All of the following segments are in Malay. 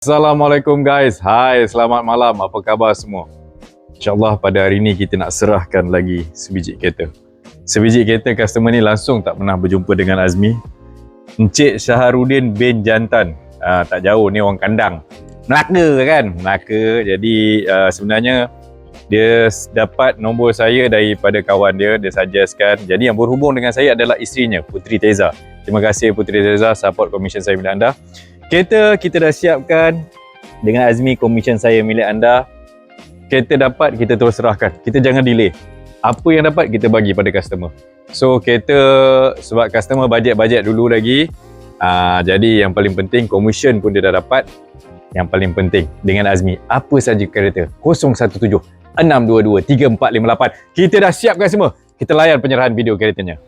Assalamualaikum guys. Hai, selamat malam. Apa khabar semua? InsyaAllah pada hari ini kita nak serahkan lagi sebiji kereta. Sebiji kereta customer ni langsung tak pernah berjumpa dengan Azmi. Encik Syaharudin bin Jantan. Tak jauh ni orang kandang. Melaka kan? Melaka. Jadi sebenarnya dia dapat nombor saya daripada kawan dia. Dia suggestkan. Jadi yang berhubung dengan saya adalah isterinya, Puteri Teza. Terima kasih Puteri Teza support komisen saya milik anda. Kereta kita dah siapkan dengan Azmi, komisen saya milik anda. Kereta dapat, kita terus serahkan. Kita jangan delay. Apa yang dapat, kita bagi pada customer. So, kereta sebab customer bajet-bajet dulu lagi. Jadi yang paling penting, komisen pun dia dah dapat. Yang paling penting dengan Azmi, apa saja kereta? 017-622-3458. Kita dah siapkan semua. Kita layan penyerahan video keretanya.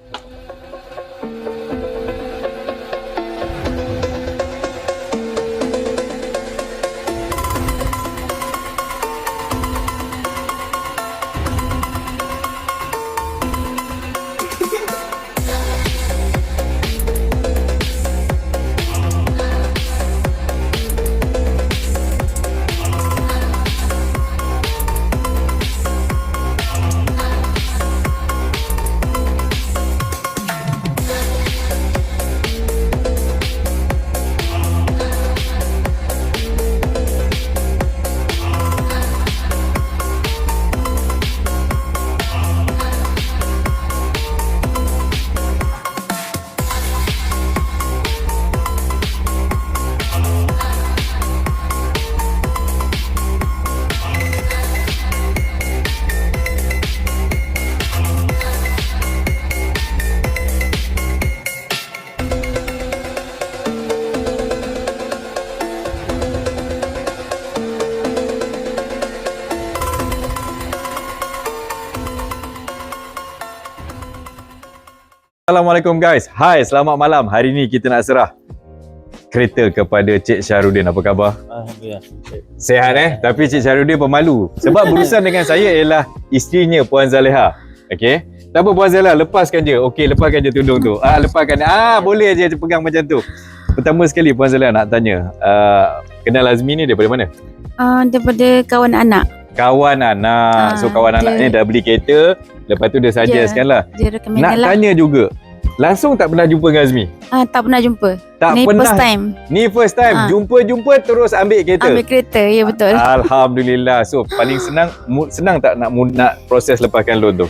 Assalamualaikum guys. Hai, selamat malam. Hari ni kita nak serah kereta kepada Cik Syaharudin. Apa khabar? Alhamdulillah. Sihat Tapi Cik Syaharudin pemalu. Sebab berurusan dengan saya ialah isterinya Puan Zaleha. Okey. Tak apa Puan Zaleha, lepaskan je. Okey, lepaskan je tudung tu. Lepaskan. Boleh je pegang macam tu. Pertama sekali Puan Zaleha nak tanya, kenal Azmi ni daripada mana? Daripada kawan anak. Kawan anak. So kawan anak ni dah beli kereta, lepas tu dia suggestkan lah. Dia recommend Nak lah. tanya juga, langsung tak pernah jumpa dengan Azmi? Tak pernah jumpa. Tak Ni pernah. first time. Ni first time. Jumpa terus ambil kereta. Ambil kereta, ya betul. Alhamdulillah. So paling senang tak nak proses lepaskan loan tu?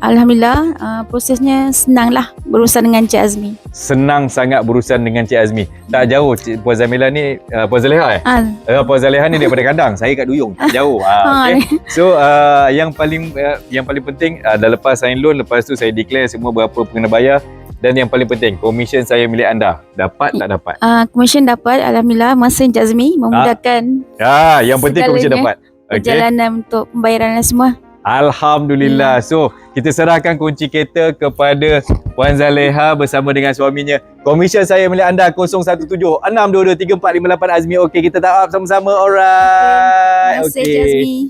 Alhamdulillah, prosesnya senang lah berurusan dengan Cik Azmi. Senang sangat berurusan dengan Cik Azmi. Tak jauh Puan Zamila ni, Puan Zaleha Puan Zaleha ni daripada kandang. Saya kat Duyung. Tak jauh. Okay. So yang paling penting dah lepas sign loan, lepas tu saya declare semua berapa kena bayar. Dan yang paling penting, komisen saya milik anda. Dapat tak dapat? Komisen dapat, alhamdulillah. Masa Cik Azmi memudahkan yang penting komisen dapat. Perjalanan untuk pembayaran dan semua. Alhamdulillah. So, kita serahkan kunci kereta kepada Puan Zaleha bersama dengan suaminya. Komisen saya milik anda 017-622-3458 Azmi. Okey, kita tahap sama-sama. Alright. Terima kasih Cik Azmi.